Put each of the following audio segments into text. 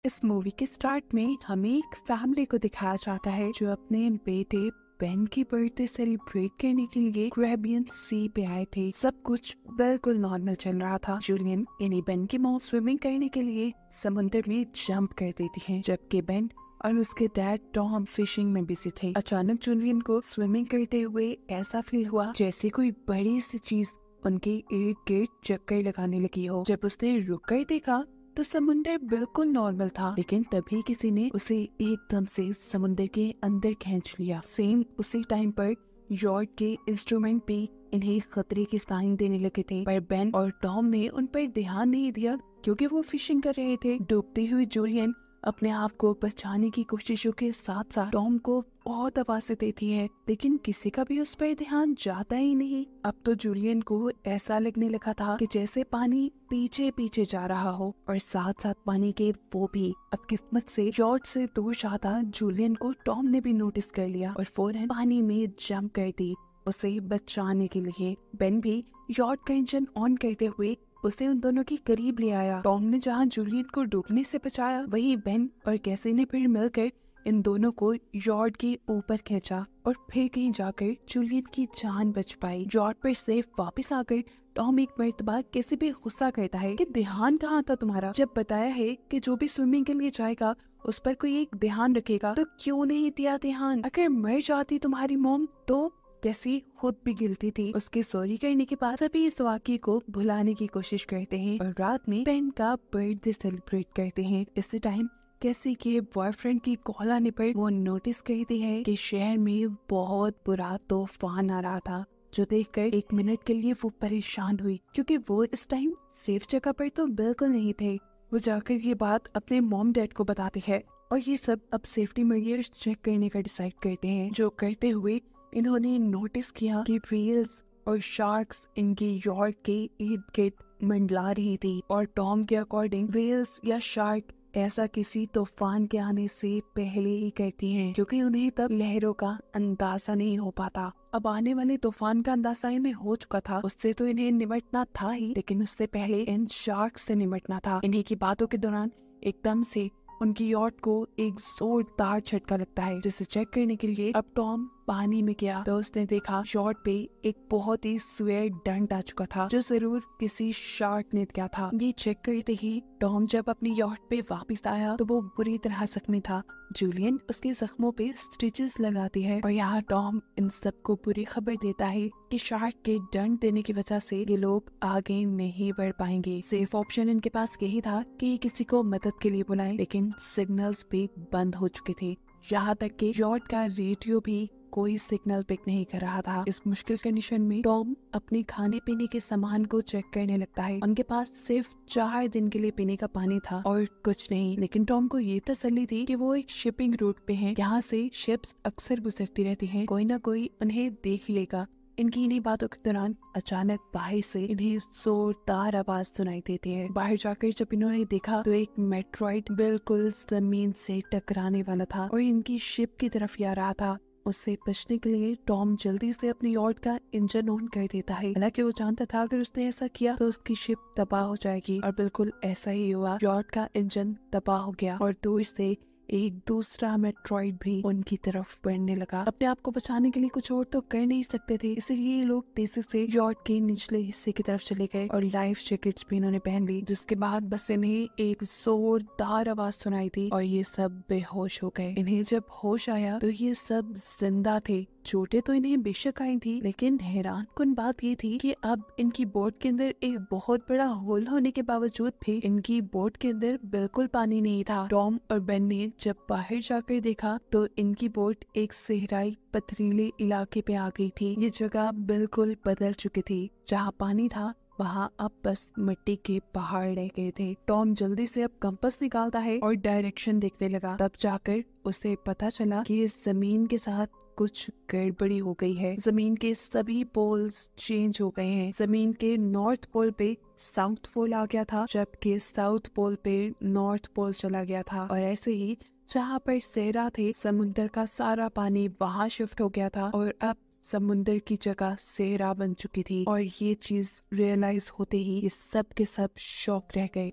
इस मूवी के स्टार्ट में हमें एक फैमिली को दिखाया जाता है जो अपने बेटे बेन की बर्थडे सेलिब्रेट करने के लिए कैरेबियन सी पे आए थे। सब कुछ बिल्कुल नॉर्मल चल रहा था। जूलियन यानी बेन की मॉम स्विमिंग करने के लिए समुद्र में जंप कर देती है, जबकि बेन और उसके डैड टॉम फिशिंग में बिजी थे। अचानक जूलियन को स्विमिंग करते हुए ऐसा फील हुआ जैसे कोई बड़ी सी चीज उनके इर्द गिर्द चक्कर लगाने लगी हो। जब उसने रुक कर देखा तो समुंदर बिल्कुल नॉर्मल था, लेकिन तभी किसी ने उसे एकदम से समुंदर के अंदर खींच लिया। सेम उसी टाइम पर यॉर्क के इंस्ट्रूमेंट भी इन्हें खतरे की साइन देने लगे थे, पर बेन और टॉम ने उन पर ध्यान नहीं दिया क्योंकि वो फिशिंग कर रहे थे। डूबती हुई जूलियन अपने आप को बचाने की कोशिशों के साथ साथ टॉम को बहुत आवाज़ें देती है, लेकिन किसी का भी उस पर ध्यान जाता ही नहीं। अब तो जूलियन को ऐसा लगने लगा था कि जैसे पानी पीछे पीछे जा रहा हो, और साथ साथ पानी के वो भी। अब किस्मत से यॉर्क से दूर जाता जूलियन को टॉम ने भी नोटिस कर लिया और फौरन पानी में जंप कर दी उसे बचाने के लिए। बेन भी यॉर्क का इंजन ऑन करते हुए उसे उन दोनों के करीब ले आया। टॉम ने जहाँ जूलियन को डूबने से बचाया, वही बेन और कैसी ने फिर मिलकर इन दोनों को यॉर्क के ऊपर खींचा और फिर कहीं जाकर जूलियन की जान बच पाई। यॉर्क पर सेफ वापस आकर टॉम एक मर्तबा कैसे भी गुस्सा करता है कि ध्यान कहाँ था तुम्हारा? जब बताया है कि जो भी स्विमिंग के लिए जाएगा उस पर कोई एक ध्यान रखेगा, तो क्यों नहीं दिया ध्यान? अगर मर जाती तुम्हारी मॉम तो? कैसी खुद भी गिल्टी थी। उसके सॉरी करने के बाद सभी इस वाक़ये को भुलाने की कोशिश करते हैं और रात में बेन का बर्थडे सेलिब्रेट करते हैं। इसी टाइम कैसी के बॉयफ्रेंड की कॉल आने पर वो नोटिस करती है कि शहर में बहुत बुरा तूफान आ रहा था, जो देखकर एक मिनट के लिए वो परेशान हुई क्योंकि वो इस टाइम सेफ जगह पर तो बिल्कुल नहीं थे। वो जाकर ये बात अपने मॉम डैड को बताती है और ये सब अब सेफ्टी मेजर्स चेक करने का डिसाइड करते हैं। जो करते हुए इन्होंने नोटिस किया कि व्हेल्स और शार्क्स इनके यॉर्क के इर्द गिर्द मंडला रही थी, और टॉम के अकॉर्डिंग व्हेल्स या शार्क ऐसा किसी तूफान के आने से पहले ही करती हैं, क्योंकि उन्हें तब लहरों का अंदाजा नहीं हो पाता। अब आने वाले तूफान का अंदाजा इन्हें हो चुका था, उससे तो इन्हें निपटना था ही, लेकिन उससे पहले इन शार्क से निपटना था। इन्हीं की बातों के दौरान एकदम से उनकी यॉट को एक जोरदार झटका लगता है, जिसे चेक करने के लिए अब टॉम पानी में गया तो उसने देखा यॉट पे एक बहुत ही स्वेयर डंट आ चुका था, जो जरूर किसी शार्क ने किया था। ये चेक करते ही टॉम जब अपनी यॉट पे वापस आया तो वो बुरी तरह जख्मी था। जूलियन उसके जख्मों पे स्टिचेस लगाती है और यहाँ टॉम इन सबको बुरी खबर देता है कि शार्क के डंट देने की वजह से ये लोग आगे नहीं बढ़ पाएंगे। सेफ ऑप्शन इनके पास यही था कि किसी को मदद के लिए बुलाएं, लेकिन सिग्नल्स भी बंद हो चुके थे। यहाँ तक कि यॉट का रेडियो भी कोई सिग्नल पिक नहीं कर रहा था। इस मुश्किल कंडीशन में टॉम अपने खाने पीने के सामान को चेक करने लगता है। उनके पास सिर्फ 4 दिन के लिए पीने का पानी था और कुछ नहीं, लेकिन टॉम को ये तसल्ली थी कि वो एक शिपिंग रूट पे हैं, यहाँ से शिप्स अक्सर गुजरती रहती हैं, कोई ना कोई उन्हें देख लेगा। इनकी इन्हीं बातों के दौरान अचानक बाहर से इन्हें जोरदार आवाज सुनाई देती है। बाहर जाकर जब इन्होंने देखा तो एक मेट्रॉइड बिल्कुल जमीन से टकराने वाला था और इनकी शिप की तरफ ही आ रहा था। उससे बचने के लिए टॉम जल्दी से अपनी यॉट का इंजन ऑन कर देता है। हालांकि वो जानता था अगर उसने ऐसा किया तो उसकी शिप तबाह हो जाएगी, और बिल्कुल ऐसा ही हुआ। यॉट का इंजन तबाह हो गया और दूर से एक दूसरा मेट्रॉइड भी उनकी तरफ बढ़ने लगा। अपने आप को बचाने के लिए कुछ और तो कर नहीं सकते थे, इसलिए ये लोग तेजी से यॉट के निचले हिस्से की तरफ चले गए और लाइफ जैकेट्स भी इन्होंने पहन ली। जिसके बाद बस इन्हें एक जोरदार आवाज सुनाई दी और ये सब बेहोश हो गए। इन्हें जब होश आया तो ये सब जिंदा थे। चोटें तो इन्हें बेशक आई थी, लेकिन हैरान कुन बात ये थी कि अब इनकी बोट के अंदर एक बहुत बड़ा होल होने के बावजूद भी इनकी बोट के अंदर बिल्कुल पानी नहीं था। टॉम और बेन ने जब बाहर जाकर देखा तो इनकी बोट एक सहराई पथरीले इलाके पे आ गई थी। ये जगह बिल्कुल बदल चुकी थी। जहाँ पानी था वहाँ अब बस मिट्टी के पहाड़ रह गए थे। टॉम जल्दी से अब कंपास निकालता है और डायरेक्शन देखने लगा। तब जाकर उसे पता चला कि इस जमीन के साथ कुछ गड़बड़ी हो गई है। जमीन के सभी पोल्स चेंज हो गए हैं। जमीन के नॉर्थ पोल पे साउथ पोल आ गया था, जबकि साउथ पोल पे नॉर्थ पोल चला गया था। और ऐसे ही जहाँ पर सहरा थे, समुद्र का सारा पानी वहाँ शिफ्ट हो गया था और अब समुद्र की जगह सहरा बन चुकी थी। और ये चीज रियलाइज होते ही ये सब के सब शॉक रह गए।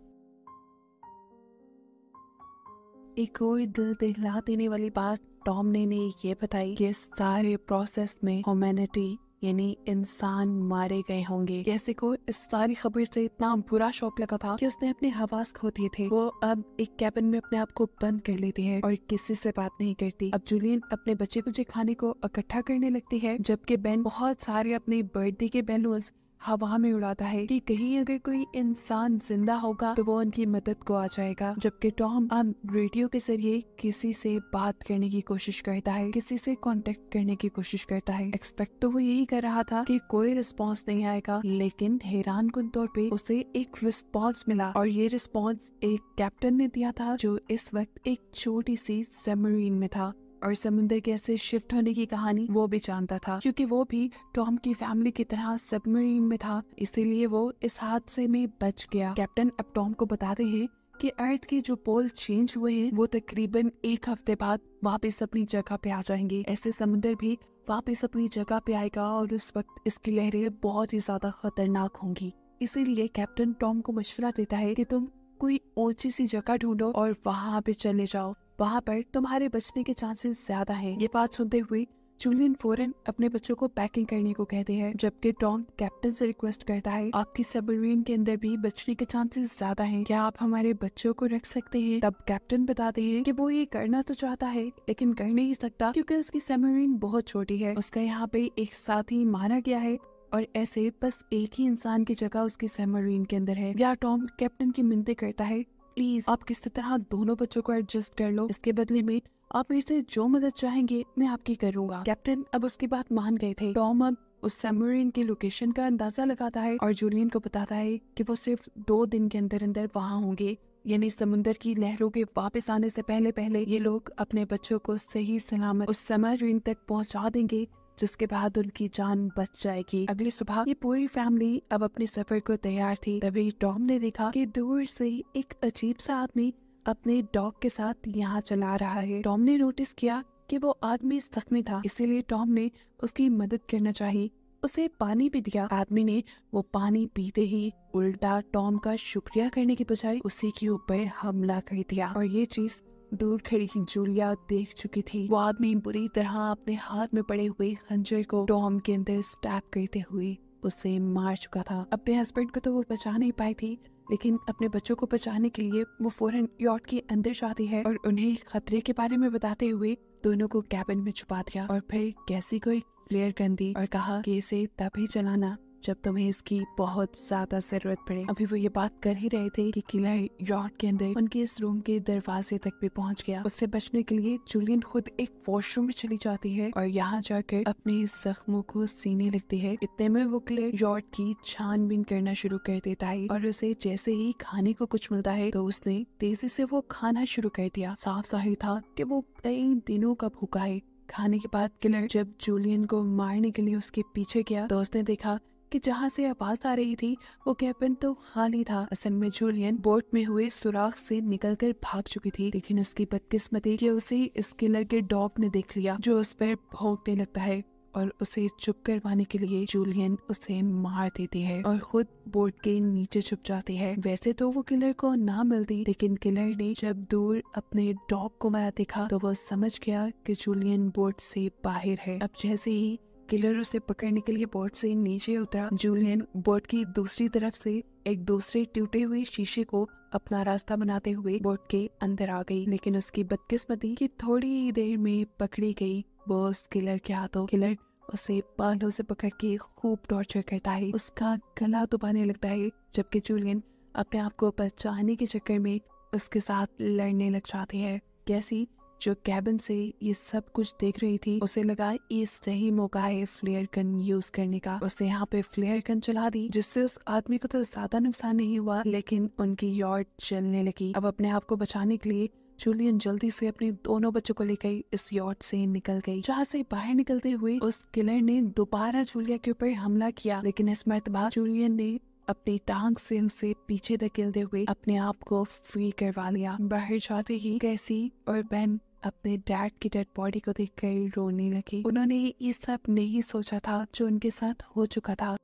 एक और दिल दहला देने वाली बात टॉम ने ये बताई कि इस सारे प्रोसेस में ह्यूमैनिटी यानी इंसान मारे गए होंगे। कैसे को इस सारी खबर से इतना बुरा शौक लगा था कि उसने अपने हवास खो दिए थे। वो अब एक कैबिन में अपने आप को बंद कर लेती है और किसी से बात नहीं करती। अब जूलियन अपने बच्चे कुछ खाने को इकट्ठा करने लगती है, जबकि बेन बहुत सारे अपने बर्थडे के बैलून्स हवा में उड़ाता है कि कहीं अगर कोई इंसान जिंदा होगा तो वो उनकी मदद को आ जाएगा। जबकि टॉम अब रेडियो के जरिए किसी से बात करने की कोशिश करता है, किसी से कांटेक्ट करने की कोशिश करता है। एक्सपेक्ट तो वो यही कर रहा था कि कोई रिस्पांस नहीं आएगा, लेकिन हैरानकुन तौर पे उसे एक रिस्पांस मिला और ये रिस्पांस एक कैप्टन ने दिया था जो इस वक्त एक छोटी सी सबमरीन में था और समुद्र के ऐसे शिफ्ट होने की कहानी वो भी जानता था, क्योंकि वो भी टॉम की फैमिली की तरह सबमरीन में था, इसीलिए वो इस हादसे में बच गया। कैप्टन अब टॉम को बताते हैं कि अर्थ के जो पोल चेंज हुए हैं वो तकरीबन एक हफ्ते बाद वापस अपनी जगह पे आ जाएंगे। ऐसे समुद्र भी वापस अपनी जगह पे आएगा और उस वक्त इसकी लहरें बहुत ही ज्यादा खतरनाक होंगी। इसीलिए कैप्टन टॉम को मशवरा देता है कि तुम कोई ऊंची सी जगह ढूंढो और वहाँ पे चले जाओ, वहाँ पर तुम्हारे बचने के चांसेस ज्यादा हैं। ये बात सुनते हुए जूलियन फौरन अपने बच्चों को पैकिंग करने को कहते हैं, जबकि टॉम कैप्टन से रिक्वेस्ट करता है आपकी सबमरीन के अंदर भी बचने के चांसेस ज्यादा हैं, क्या आप हमारे बच्चों को रख सकते हैं। तब कैप्टन बताते हैं कि वो ये करना तो चाहता है लेकिन कर नहीं सकता क्योंकि उसकी सबमरीन बहुत छोटी है, उसका यहाँ पे एक साथी मारा गया है और ऐसे बस एक ही इंसान की जगह उसकी सबमरीन के अंदर है। या टॉम कैप्टन की मिन्नतें करता है प्लीज आप किसी तरह दोनों बच्चों को एडजस्ट कर लो, इसके बदले में आप मेरे से जो मदद चाहेंगे मैं आपकी करूंगा। कैप्टन अब उसकी बात मान गए थे। टॉम अब उस सबमरीन की लोकेशन का अंदाजा लगाता है और जूलियन को बताता है कि वो सिर्फ 2 दिन के अंदर अंदर वहाँ होंगे, यानी समुद्र की लहरों के वापस आने से पहले पहले ये लोग अपने बच्चों को सही सलामत उस सबमरीन तक पहुँचा देंगे, जिसके बाद उनकी जान बच जाएगी। अगली सुबह ये पूरी फैमिली अब अपने सफर को तैयार थी। तभी टॉम ने देखा कि दूर से एक अजीब सा आदमी अपने डॉग के साथ यहाँ चला रहा है। टॉम ने नोटिस किया कि वो आदमी जख्मी था, इसीलिए टॉम ने उसकी मदद करना चाहिए, उसे पानी भी दिया। आदमी ने वो पानी पीते ही उल्टा टॉम का शुक्रिया करने की बजाय उसी के ऊपर हमला कर दिया और ये चीज दूर खड़ी जूलिया देख चुकी थी। वो आदमी बुरी तरह अपने हाथ में पड़े हुए खंजर को टॉम के अंदर स्टैब करते हुए उसे मार चुका था। अपने हस्बैंड को तो वो बचा नहीं पाई थी, लेकिन अपने बच्चों को बचाने के लिए वो फौरन यॉट के अंदर जाती है और उन्हें खतरे के बारे में बताते हुए दोनों को कैबिन में छुपा दिया और फिर कैसी को एक फ्लेयर गन दी और कहा कि इसे तभी चलाना जब तुम्हें इसकी बहुत ज्यादा जरूरत पड़े। अभी वो ये बात कर ही रहे थे कि किलर यॉट के अंदर उनके इस रूम के दरवाजे तक भी पहुंच गया। उससे बचने के लिए जूलियन खुद एक वॉशरूम में चली जाती है और यहाँ जाकर अपने जख्मों को सीने लगती है। इतने में वो किलर यॉट की छानबीन करना शुरू कर देता है और उसे जैसे ही खाने को कुछ मिलता है तो उसने तेजी से वो खाना शुरू कर दिया। साफ जाहिर था कि वो कई दिनों का भूखा है। खाने के बाद किलर जब जूलियन को मारने के लिए उसके पीछे गया तो उसने देखा कि जहाँ से आवाज आ रही थी वो कैबिन तो खाली था। असल में जूलियन बोट में हुए सुराख से निकलकर भाग चुकी थी, लेकिन उसकी बदकिस्मती कि उसे इस किलर के डॉग ने देख लिया जो उस पर भौंकने लगता है और उसे चुप करवाने के लिए जूलियन उसे मार देती है और खुद बोट के नीचे छुप जाती है। वैसे तो वो किलर को ना मिलती, लेकिन किलर ने जब दूर अपने डॉग को मारा देखा तो वो समझ गया कि जूलियन बोट से बाहर है। अब जैसे ही किलर उसे पकड़ने के लिए बोट से नीचे उतरा, जूलियन बोट की दूसरी तरफ से एक दूसरे टूटे हुए शीशे को अपना रास्ता बनाते हुए बोट के अंदर आ गई, लेकिन उसकी बदकिस्मती कि थोड़ी देर में पकड़ी गई वो उस किलर के हाथों। किलर उसे बालों से पकड़ के खूब टॉर्चर करता है, उसका गला दबाने लगता है, जबकि जूलियन अपने आप को बचाने के चक्कर में उसके साथ लड़ने लग जाती है। कैसी जो कैबिन से ये सब कुछ देख रही थी उसे लगा ये सही मौका है फ्लेयर गन यूज करने का। उसने यहाँ पे फ्लेयर गन चला दी जिससे उस आदमी को तो ज्यादा नुकसान नहीं हुआ, लेकिन उनकी यॉट जलने लगी। अब अपने आप को बचाने के लिए जूलियन जल्दी से अपने दोनों बच्चों को लेकर इस यॉट से निकल गई। जहाँ से बाहर निकलते हुए उस किलर ने दोबारा जूलिया के ऊपर हमला किया, लेकिन इस मर्तबा जूलियन ने अपनी टांग से उसे पीछे धकेलते हुए अपने आप को फ्री करवा लिया। बाहर जाते ही कैसी और बेन अपने डैड की डेड बॉडी को देखकर रोने लगी। उन्होंने ये सब नहीं सोचा था जो उनके साथ हो चुका था।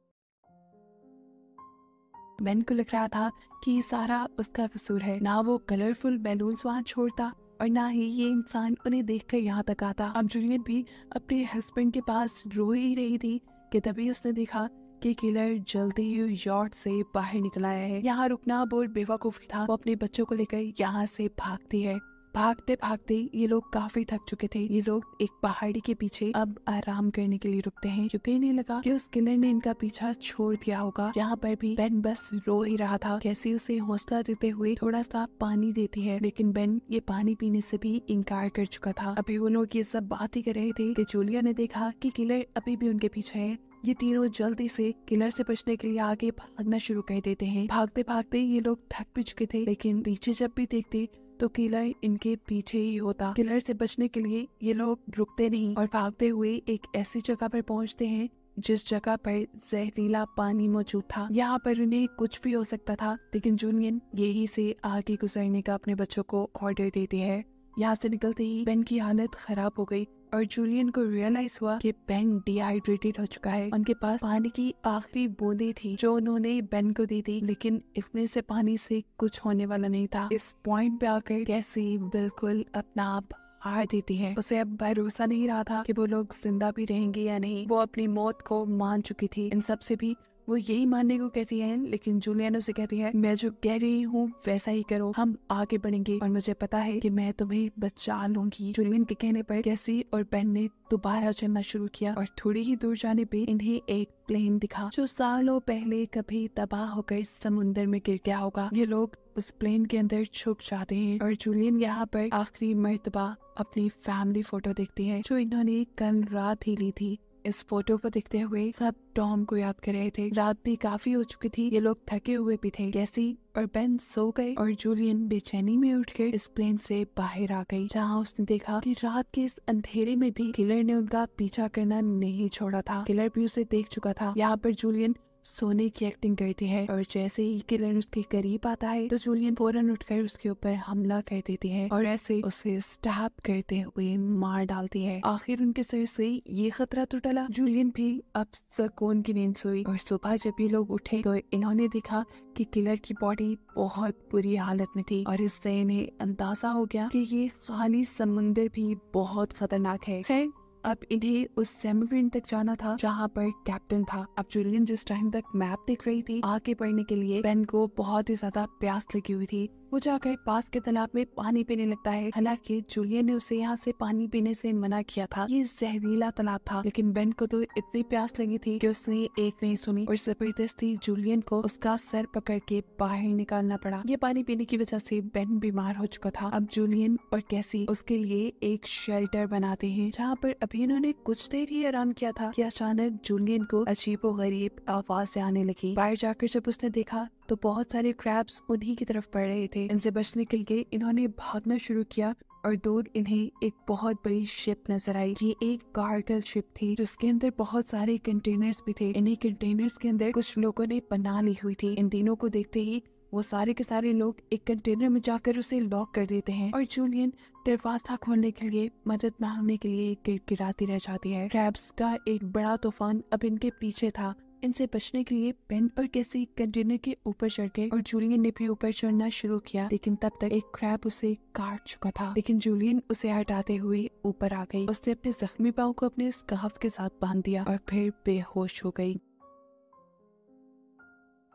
बेन को लग रहा था कि ये सारा उसका कसूर है, ना वो कलरफुल बैलून्स वहाँ छोड़ता और ना ही ये इंसान उन्हें देखकर यहाँ तक आता। अब जूलियन भी अपने हस्बैंड के पास रो ही रही थी कि तभी उसने देखा कि किलर जल्दी ही यॉट से बाहर निकल आया है। यहाँ रुकना बहुत बेवकूफी था। वो अपने बच्चों को लेकर यहाँ से भागती है। भागते भागते ये लोग काफी थक चुके थे। ये लोग एक पहाड़ी के पीछे अब आराम करने के लिए रुकते हैं, क्योंकि इन्हें लगा कि उस किलर ने इनका पीछा छोड़ दिया होगा। यहाँ पर भी बेन बस रो ही रहा था। कैसी उसे हौसला देते हुए थोड़ा सा पानी देती है, लेकिन बेन ये पानी पीने से भी इनकार कर चुका था। अभी वो लोग ये सब बात ही कर रहे थे कि जूलिया ने देखा कि किलर अभी भी उनके पीछे है। ये तीनों जल्दी से किलर से बचने के लिए आगे भागना शुरू कर देते हैं। भागते भागते ये लोग थक भी चुके थे, लेकिन पीछे जब भी देखते तो किलर इनके पीछे ही होता। किलर से बचने के लिए ये लोग रुकते नहीं और भागते हुए एक ऐसी जगह पर पहुंचते हैं जिस जगह पर जहरीला पानी मौजूद था। यहाँ पर उन्हें कुछ भी हो सकता था, लेकिन जूलियन यही से आगे गुजरने का अपने बच्चों को ऑर्डर देती है। यहाँ से निकलते ही बेन की हालत खराब हो गई और जूलियन को रियलाइज हुआ कि बेन डिहाइड्रेटेड हो चुका है। उनके पास पानी की आखिरी बूंदें थी जो उन्होंने बेन को दी थी, लेकिन इतने से पानी से कुछ होने वाला नहीं था। इस पॉइंट पे आकर कैसी बिल्कुल अपना आप हार देती है। उसे अब भरोसा नहीं रहा था कि वो लोग जिंदा भी रहेंगे या नहीं। वो अपनी मौत को मान चुकी थी। इन सब से भी वो यही मानने को कहती है, लेकिन जूलियन उसे कहती है मैं जो कह रही हूँ वैसा ही करो, हम आगे बढ़ेंगे और मुझे पता है कि मैं तुम्हें बचा लूंगी। जूलियन के कहने पर कैसी और बेन ने दोबारा चलना शुरू किया और थोड़ी ही दूर जाने पे इन्हें एक प्लेन दिखा जो सालों पहले कभी तबाह होकर समुद्र में गिर गया होगा। ये लोग उस प्लेन के अंदर छुप जाते हैं और जूलियन यहाँ पर आखिरी मर्तबा अपनी फैमिली फोटो देखती है जो इन्होंने कल रात ही ली थी। इस फोटो को देखते हुए सब टॉम को याद कर रहे थे। रात भी काफी हो चुकी थी, ये लोग थके हुए भी थे। कैसी और बेन सो गए और जूलियन बेचैनी में उठकर इस प्लेन से बाहर आ गई, जहां उसने देखा कि रात के इस अंधेरे में भी किलर ने उनका पीछा करना नहीं छोड़ा था। किलर भी उसे देख चुका था। यहाँ पर जूलियन सोने की एक्टिंग करती है और जैसे ही किलर उसके करीब आता है तो जूलियन फौरन उठकर उसके ऊपर हमला कर देती है और ऐसे उसे स्टैब करते हुए मार डालती है। आखिर उनके सिर से ये खतरा तो टला। जूलियन भी अब सुकून की नींद सोई और सुबह जब ये लोग उठे तो इन्होंने देखा कि किलर की बॉडी बहुत बुरी हालत में थी और इससे इन्हें अंदाजा हो गया कि ये खाली समुंदर भी बहुत खतरनाक है। खैर अब इन्हें उस सेमरीन तक जाना था जहाँ पर कैप्टन था। अब जूलियन जिस टाइम तक मैप देख रही थी आगे बढ़ने के लिए, बेन को बहुत ही ज्यादा प्यास लगी हुई थी। वो जाकर पास के तालाब में पानी पीने लगता है। हालांकि जूलियन ने उसे यहाँ से पानी पीने से मना किया था। ये जहरीला तालाब था, लेकिन बेन को तो इतनी प्यास लगी थी कि उसने एक नहीं सुनी और जबरदस्ती जूलियन को उसका सर पकड़ के बाहर निकालना पड़ा। ये पानी पीने की वजह से बेन बीमार हो चुका था। अब जूलियन और कैसी उसके लिए एक शेल्टर बनाते हैं, जहाँ पर अभी इन्होंने कुछ देर ही आराम किया था कि अचानक जूलियन को अजीबोगरीब आवाज आने लगी। बाहर जाकर जब उसने देखा तो बहुत सारे क्रैब्स उन्हीं की तरफ बढ़ रहे थे। इनसे बचने के लिए इन्होंने भागना शुरू किया और दूर इन्हें एक बहुत बड़ी शिप नजर आई। ये एक कार्गो शिप थी जिसके अंदर बहुत सारे कंटेनर्स भी थे। इन्हीं कंटेनर्स के अंदर कुछ लोगों ने पनाह ली हुई थी। इन तीनों को देखते ही वो सारे के सारे लोग एक कंटेनर में जाकर उसे लॉक कर देते हैं और जूलियन दरवाजा खोलने के लिए मदद मांगने के लिए गिड़गिड़ाती रह जाती है। क्रैब्स का एक बड़ा तूफान अब इनके पीछे था। इनसे बचने के लिए बेन और कैसी कंटेनर के ऊपर चढ़ गए और जूलियन ने भी ऊपर चढ़ना शुरू किया, लेकिन तब तक एक क्रैब उसे काट चुका था। लेकिन जूलियन उसे हटाते हुए ऊपर आ गई। उसने अपने जख्मी पाँव को अपने स्कार्फ के साथ बांध दिया और फिर बेहोश हो गई।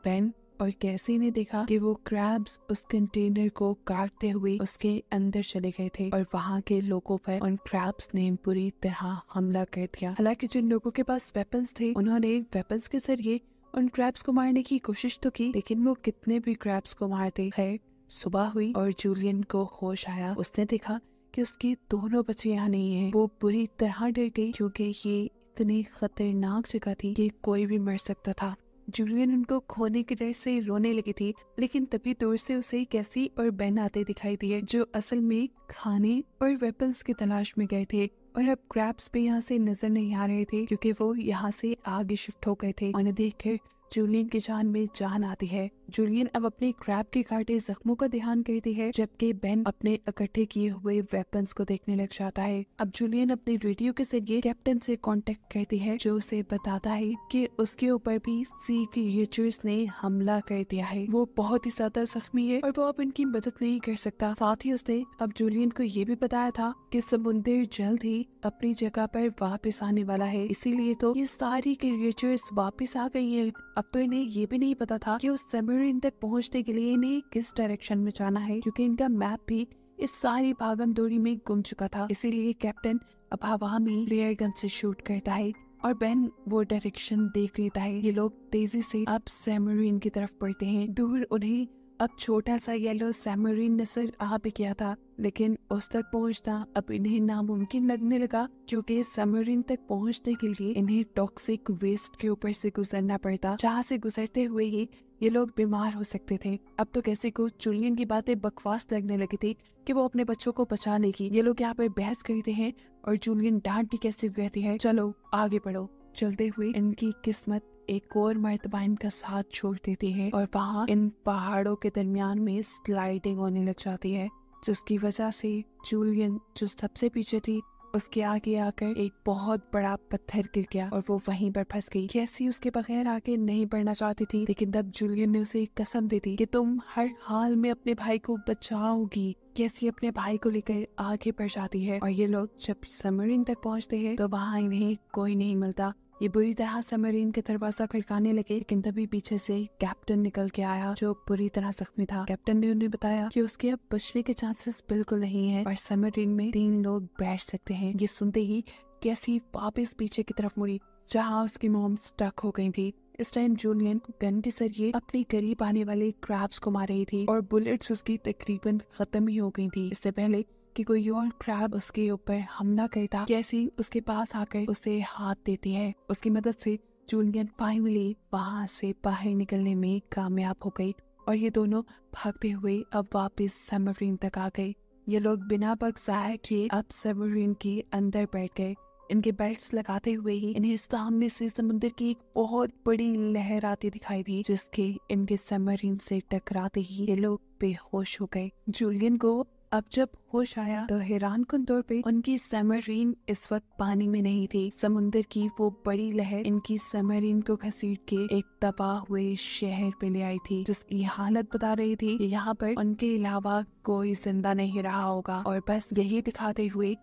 बेन और कैसी ने देखा कि वो क्रैब्स उस कंटेनर को काटते हुए उसके अंदर चले गए थे और वहाँ के लोगों पर उन क्रैब्स ने बुरी तरह हमला कर दिया। हालांकि जिन लोगों के पास वेपन्स थे उन्होंने वेपन्स के जरिए उन क्रैब्स को मारने की कोशिश तो की, लेकिन वो कितने भी क्रैब्स को मारते। खैर सुबह हुई और जूलियन को होश आया। उसने देखा कि उसकी दोनों बच्चे यहाँ नहीं है। वो बुरी तरह डर गई क्योंकि ये इतनी खतरनाक जगह थी कि कोई भी मर सकता था। जूलियन उनको खोने के डर से रोने लगी थी, लेकिन तभी दूर से उसे कैसी और बेन आते दिखाई दिए, जो असल में खाने और वेपन्स की तलाश में गए थे। और अब क्रैब्स भी यहाँ से नजर नहीं आ रहे थे क्योंकि वो यहाँ से आगे शिफ्ट हो गए थे। उन्हें देखकर जूलियन की जान में जान आती है जूलियन अब अपने क्रैब के काटे जख्मों का ध्यान करती है, जबकि बेन अपने इकट्ठे किए हुए वेपन्स को देखने लग जाता है। अब जूलियन अपने रेडियो के जरिए कैप्टन से कांटेक्ट करती है, जो उसे बताता है कि उसके ऊपर भी सी क्रिएचर्स ने हमला कर दिया है। वो बहुत ही ज्यादा जख्मी है और वो अब इनकी मदद नहीं कर सकता। साथ ही उसने अब जूलियन को ये भी बताया था कि समुद्र जल्द ही अपनी जगह पर वापस आने वाला है, इसीलिए तो ये सारी क्रिएचर्स वापस आ गई है। अब तो इन्हें ये भी नहीं पता था कि उस सबमरीन तक पहुंचने के लिए इन्हें किस डायरेक्शन में जाना है, क्योंकि इनका मैप भी इस सारी भागम दौड़ी में गुम चुका था। इसीलिए कैप्टन अब हवा में रेयर गन से शूट करता है और बेन वो डायरेक्शन देख लेता है। ये लोग तेजी से अब सबमरीन की तरफ बढ़ते हैं। दूर उन्हें अब छोटा सा येलो सबमरीन नजर आ भी गया था, लेकिन उस तक पहुंचना अब इन्हें नामुमकिन लगने लगा, क्योंकि सबमरीन तक पहुंचने के लिए इन्हें टॉक्सिक वेस्ट के ऊपर से गुजरना पड़ता, जहाँ से गुजरते हुए ही ये लोग बीमार हो सकते थे। अब तो कैसे को जूलियन की बातें बकवास लगने लगी थी कि वो अपने बच्चों को बचाने की। ये लोग यहाँ पे बहस करते हैं और जूलियन डांट के कैसे कहती है, चलो आगे बढ़ो। चलते हुए इनकी किस्मत एक और मर्तबा इनका साथ छोड़ देती है और वहाँ इन पहाड़ों के दरमियान में स्लाइडिंग होने लग जाती है, जिसकी वजह से जूलियन जो सबसे पीछे थी उसके आगे आकर एक बहुत बड़ा पत्थर गिर गया और वो वहीं पर फंस गई। कैसी उसके बगैर आगे नहीं बढ़ना चाहती थी, लेकिन तब जूलियन ने उसे एक कसम दी थी कि तुम हर हाल में अपने भाई को बचाओगी। कैसी अपने भाई को लेकर आगे बढ़ जाती है और ये लोग जब सबमरीन तक पहुंचते हैं तो वहाँ इन्हें कोई नहीं मिलता। ये बुरी तरह सबमरीन के दरवाजा खड़काने लगे, लेकिन तभी पीछे से कैप्टन निकल के आया, जो बुरी तरह जख्मी था। कैप्टन ने उन्हें बताया कि उसके अब बचने के चांसेस बिल्कुल नहीं है और सबमरीन में 3 लोग बैठ सकते हैं। ये सुनते ही कैसी वापस पीछे की तरफ मुड़ी, जहाँ उसकी मॉम स्टक हो गई थी। इस टाइम जूलियन गन के जरिए अपने करीब आने वाले क्रैब्स को मार रही थी और बुलेट्स उसकी तकरीबन खत्म ही हो गई थी, इससे पहले कि कोई और क्रैब उसके ऊपर हमला करता। कैसी उसके पास आकर उसे हाथ देती है। उसकी मदद से जूलियन फाइनली वहाँ से बाहर निकलने में कामयाब हो गई और ये दोनों भागते हुए अब वापस सबमरीन तक आ गए। ये लोग बिना वक्त ज़ाया किए अब सबमरीन के अंदर बैठ गए। इनके बेल्ट्स लगाते हुए ही इन्हें सामने से समुद्र की एक बहुत बड़ी लहर आती दिखाई दी, जिसके इनके सबमरीन से टकराते ही ये लोग बेहोश हो गए। जूलियन को अब जब होश आया तो हैरानकुन तौर पे उनकी सबमरीन इस वक्त पानी में नहीं थी। समुद्र की वो बड़ी लहर इनकी सबमरीन को घसीट के एक तबाह हुए शहर पे ले आई थी, जिसकी हालत बता रही थी कि यहाँ पर उनके अलावा कोई जिंदा नहीं रहा होगा। और बस यही दिखाते हुए